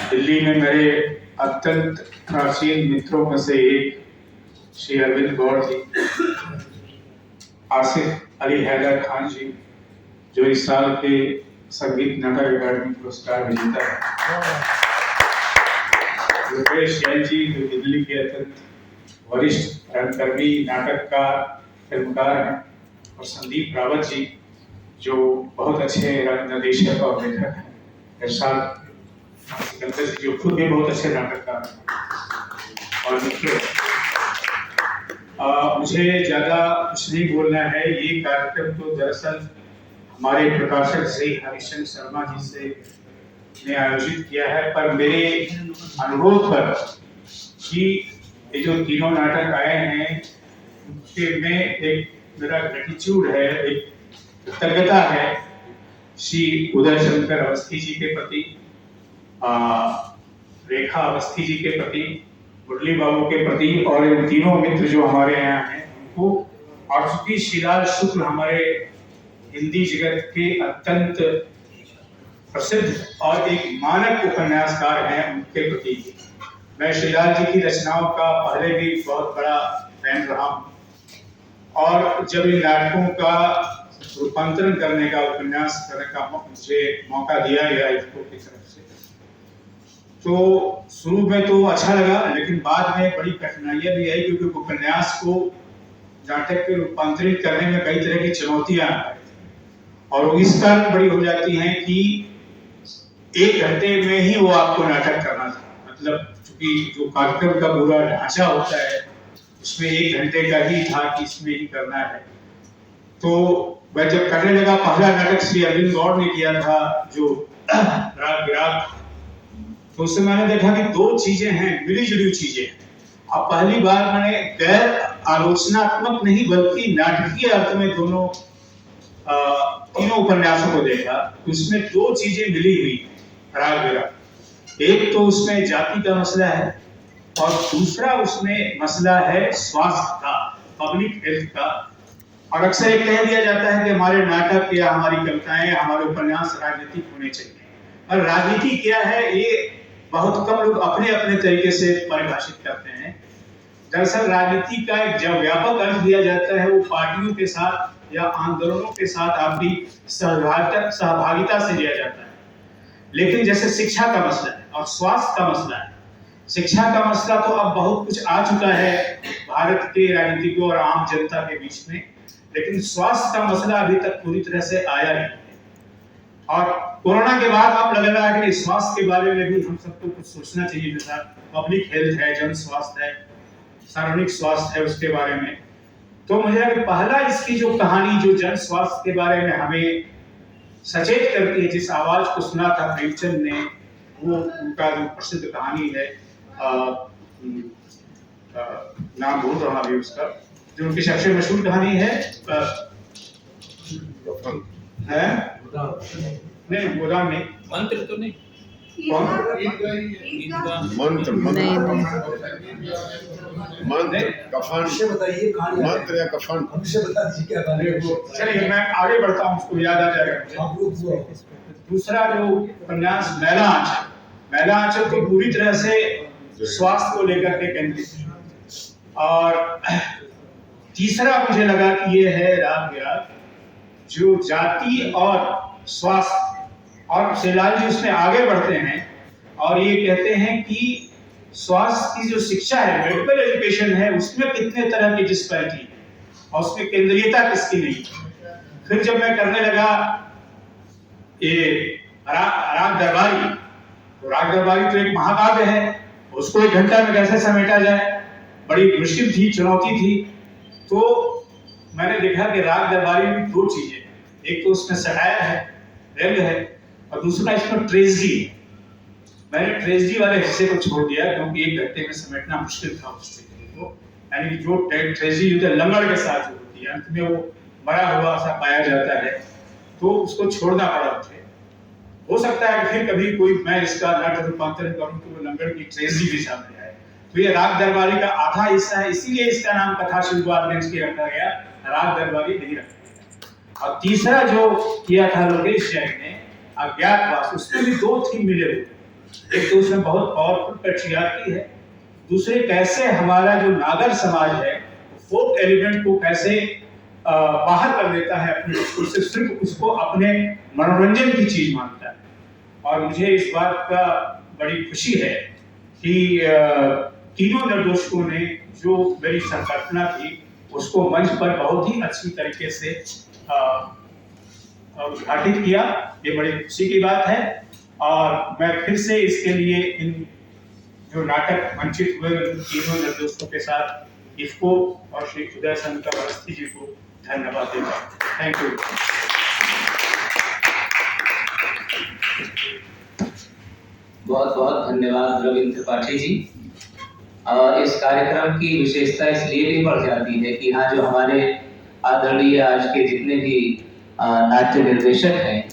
दिल्ली में मेरे अत्यंत प्राचीन मित्रों में से एक श्री अरविंद गौड़ जी, आसिफ अली हैदर खान जी जो इस साल के संगीत नाटक अकादमी पुरस्कार विजेता है, रुपेश जैन जी जो दिल्ली के अत्यंत वरिष्ठ रंगकर्मी, नाटककार, फिल्मकार हैं, और संदीप रावत जी जो बहुत अच्छे रंग निर्देशक और लेखक हैं, इरशाद सिकंदर जी जो खुद भी बहुत अच्छे नाटककार हैं। और देखिए, मुझे ज़्यादा कुछ नहीं बोलना है। ये कार्यक्रम तो दरअसल हमारे प्रकाशक श्री हरिश्चंद्र शर्मा जी से ने आयोजित किया है, पर मेरे अनुरोध पर कि ये जो तीनों नाटक आए हैं उनके में एक मेरा ग्रेटिट्यूड है, एक कृतज्ञता है श्री उदय शंकर अवस्थी जी के प्रति, रेखा अवस्थी जी के प्रति, मुरली बाबू के प्रति, और इन तीनों मित्र जो हमारे यहाँ हैं उनको, और चूंकि श्रीलाल शुक्ल हमारे हिंदी जगत के अत्यंत प्रसिद्ध और एक मानक उपन्यासकार हैं, उनके प्रति मैं श्रीलाल जी की रचनाओं का पहले भी बहुत बड़ा फैन रहा हूँ, और जब इन नाटकों का रूपांतरण करने का, उपन्यास करने का मुझे मौका दिया गया इसको की तरफ से, तो शुरू में तो अच्छा लगा, लेकिन बाद में बड़ी कठिनाइयां भी आई, क्योंकि उपन्यास को नाटक के रूपांतरित करने में कई तरह की चुनौतियां आई और इस कारण बड़ी हो जाती हैं कि 1 घंटे में ही वो आपको नाटक करना था। मतलब चूंकि जो कार्यक्रम का पूरा ढांचा होता है उसमें 1 घंटे का ही था कि इसमें ही करना है। तो मैं जब करने लगा, पहला नाटक श्री अरविंद गौड़ ने किया था जो राग विराग, तो उससे मैंने देखा कि 2 चीजें हैं, मिली जुली चीजें। अब पहली बार मैंने गैर आलोचनात्मक नहीं बल्कि नाटकीय अर्थ में दोनों तीनों उपन्यासों को देखा, तो उसमें 2 चीजें मिली हुई राग विराग। एक तो उसमें जाति का मसला है और दूसरा उसमें मसला है स्वास्थ्य का, पब्लिक हेल्थ का। और अक्सर ये कह दिया जाता है कि हमारे नाटक या हमारी कविताएं, हमारे उपन्यास राजनीतिक होने चाहिए, और राजनीति क्या है ये बहुत कम लोग अपने अपने तरीके से परिभाषित करते हैं। दरअसल राजनीति का एक जब व्यापक अर्थ दिया जाता है वो पार्टियों के साथ या आंदोलनों के साथ आपकी सहभागिता से लिया जाता है। लेकिन जैसे शिक्षा का मसला है और स्वास्थ्य का मसला है, शिक्षा का मसला तो अब बहुत कुछ आ चुका है भारत के राजनीतिकों और आम जनता के बीच में, लेकिन स्वास्थ्य का मसला अभी तक पूरी तरह से आया नहीं। और कोरोना के बाद अब लग रहा है कि स्वास्थ्य के बारे में भी हम सबको कुछ सोचना चाहिए, जैसा पब्लिक हेल्थ है, जन स्वास्थ्य है, सार्वजनिक स्वास्थ्य है, उसके बारे में। तो मुझे लगा पहला इसकी जो कहानी जो जन स्वास्थ्य के बारे में हमें सचेत करती है, जिस आवाज को सुना था प्रेमचंद ने, वो उनका जो प्रसिद्ध कहानी है, नाम भूल रहा अभी उसका, जो उनकी सबसे मशहूर कहानी है, नहीं गोदाम नहीं, मंत्र तो नहीं, मंत्र कफन से बताइए, मंत्र या कफन हमसे बता दीजिए क्या कहानी है। चलिए मैं आगे बढ़ता हूँ, उसको याद आ जाएगा। दूसरा जो उपन्यास मैला आंचल, मैला आंचल तो पूरी तरह से स्वास्थ्य को लेकर के केंद्रित है। और तीसरा मुझे लगा कि ये है राग विराग, जो जाति और स्वास्थ्य, और श्रीलाल जी उसमें आगे बढ़ते हैं और ये कहते हैं कि स्वास्थ्य की जो शिक्षा है, मेडिकल एजुकेशन है, उसमें कितने तरह की डिस्पैरिटी है और उसमें केंद्रीयता किसकी नहीं। फिर जब मैं करने लगा ये राग दरबारी, तो राग दरबारी तो एक महाकाव्य है, उसको 1 घंटा में कैसे समेटा जाए, बड़ी मुश्किल थी, चुनौती थी। तो मैंने देखा कि राग दरबारी में 2 चीजें, एक तो उसमें सटायर है, व्यंग है, और दूसरा इसमें ट्रेजेडी है। मैंने ट्रेजेडी वाले हिस्से को छोड़ दिया क्योंकि 1 घंटे में समेटना मुश्किल था उस स्थिति को, यानी जो ट्रेजेडी होती है लंगड़ के साथ जो होती है, अंत में वो मरा हुआ सा पाया जाता है, तो उसको छोड़ना पड़ा मुझे। हो सकता है कि फिर कभी कोई मैं इसका नाटक रूपांतरण करूं तो वो लंगड़ की ट्रेजेडी भी सामने आए। तो ये राग दरबारी का आधा हिस्सा है, इसीलिए इसका नाम कथा शिल्पगंज के रखा गया, राग दरबारी नहीं रखा गया। और तीसरा जो किया था लोकेश जैन ने, अज्ञातवास, उसमें भी 2 थीम मिले हुए, एक तो उसमें बहुत पावरफुल पैट्रियार्की है, दूसरे कैसे हमारा जो नागर समाज है फोक एलिमेंट को कैसे बाहर कर देता है अपने उससे, सिर्फ उसको अपने मनोरंजन की चीज मानता है। और मुझे इस बात का बड़ी खुशी है कि तीनों निर्देशकों ने जो मेरी संकल्पना थी उसको मंच पर बहुत ही अच्छी तरीके से उद्घाटित किया। ये बड़ी खुशी की बात है और मैं फिर से इसके लिए इन जो नाटक मंचित हुए उन तीनों निर्देशकों के साथ इसको और श्री उदय शंकर अवस्थी जी को धन्यवाद देता हूँ। Thank you. बहुत बहुत धन्यवाद रविंद्र त्रिपाठी जी। और इस कार्यक्रम की विशेषता इसलिए भी बढ़ जाती है कि यहाँ जो हमारे आदरणीय आज के जितने भी नाट्य निर्देशक हैं,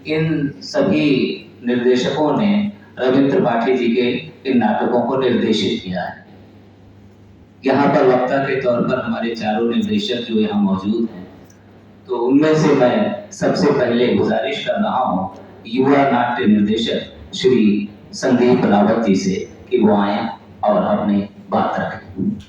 इन सभी निर्देशकों ने रविंद्र त्रिपाठी जी के इन नाटकों को निर्देशित किया है। यहाँ पर वक्ता के तौर पर हमारे चारों निर्देशक जो यहाँ मौजूद हैं, तो उनमें से मैं सबसे पहले गुजारिश कर रहा हूँ युवा नाट्य निर्देशक श्री संदीप रावत जी से कि वो आए और अपनी बात रखें।